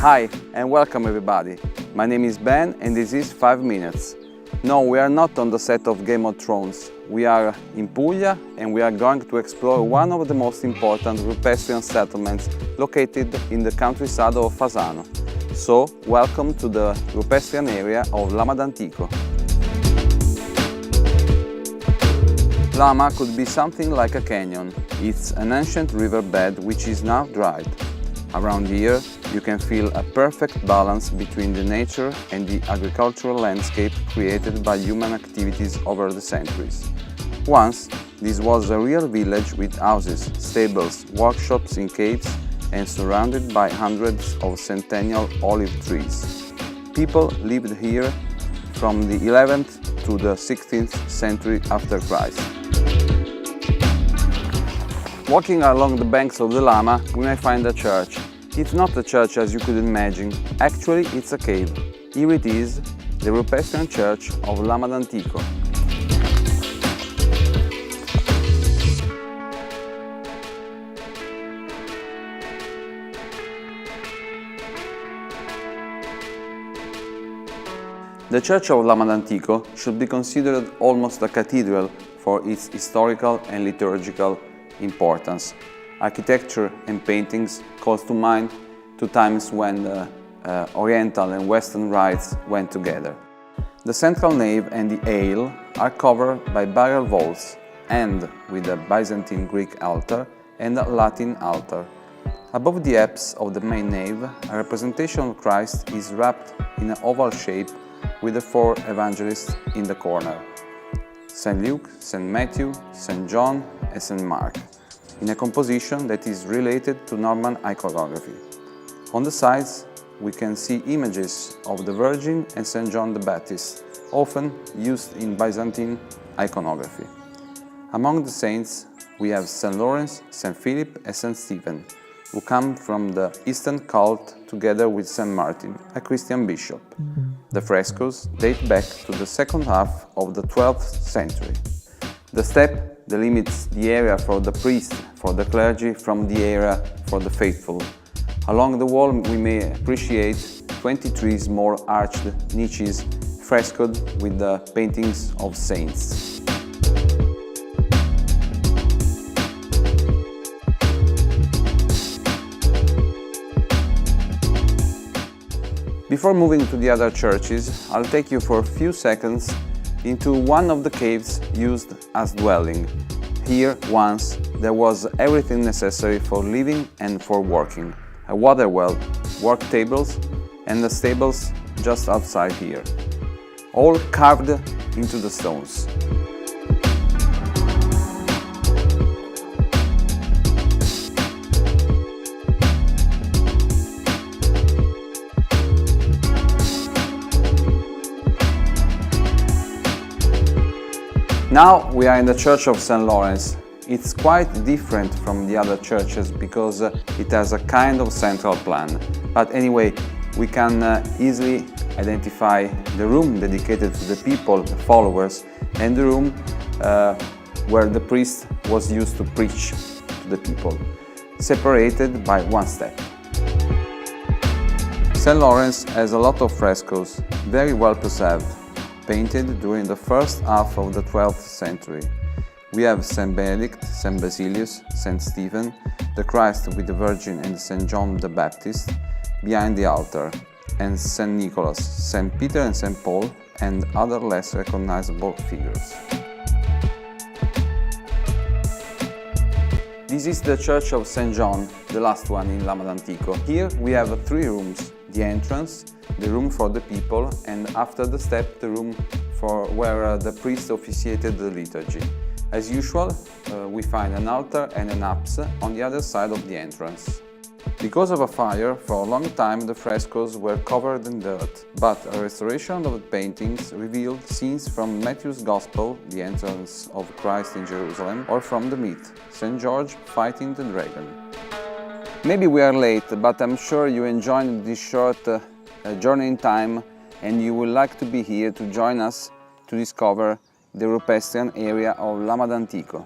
Hi and welcome everybody. My name is Ben and this is 5 Minutes. No, we are not on the set of Game of Thrones. We are in Puglia and we are going to explore one of the most important Rupestre settlements located in the countryside of Fasano. So, welcome to the Rupestre area of Lama d'Antico. Lama could be something like a canyon. It's an ancient riverbed which is now dried. Around here, you can feel a perfect balance between the nature and the agricultural landscape created by human activities over the centuries. Once, this was a real village with houses, stables, workshops in caves and surrounded by hundreds of centennial olive trees. People lived here from the 11th to the 16th century after Christ. Walking along the banks of the Lama, we may find a church. It's not a church as you could imagine, actually it's a cave. Here it is, the Rupestre Church of Lama d'Antico. The Church of Lama d'Antico should be considered almost a cathedral for its historical and liturgical importance. Architecture and paintings calls to mind two times when the Oriental and Western rites went together. The central nave and the aisle are covered by barrel vaults and with a Byzantine Greek altar and a Latin altar. Above the apse of the main nave, a representation of Christ is wrapped in an oval shape with the four evangelists in the corner: St. Luke, St. Matthew, St. John and St. Mark, in a composition that is related to Norman iconography. On the sides, we can see images of the Virgin and St. John the Baptist, often used in Byzantine iconography. Among the saints, we have St. Lawrence, St. Philip and St. Stephen, who come from the Eastern cult together with St. Martin, a Christian bishop. The frescoes date back to the second half of the 12th century. The step delimits the area for the priest, for the clergy, from the area for the faithful. Along the wall we may appreciate 23 small arched niches frescoed with the paintings of saints. Before moving to the other churches, I'll take you for a few seconds into one of the caves used as dwelling. Here, once, there was everything necessary for living and for working. A water well, work tables, and the stables just outside here. All carved into the stones. Now we are in the Church of St. Lawrence. It's quite different from the other churches because it has a kind of central plan. But anyway, we can easily identify the room dedicated to the people, the followers, and the room where the priest was used to preach to the people, separated by one step. St. Lawrence has a lot of frescoes, very well preserved, painted during the first half of the 12th century. We have St. Benedict, St. Basilius, St. Stephen, the Christ with the Virgin and St. John the Baptist behind the altar, and St. Nicholas, St. Peter and St. Paul, and other less recognizable figures. This is the Church of St. John, the last one in Lama d'Antico. Here we have three rooms: the entrance, the room for the people, and after the step, the room for where the priest officiated the liturgy. As usual, we find an altar and an apse on the other side of the entrance. Because of a fire, for a long time the frescoes were covered in dirt, but a restoration of the paintings revealed scenes from Matthew's Gospel, the entrance of Christ in Jerusalem, or from the myth, St. George fighting the dragon. Maybe we are late, but I'm sure you enjoyed this short journey in time and you would like to be here to join us to discover the Rupestre area of Lama d'Antico.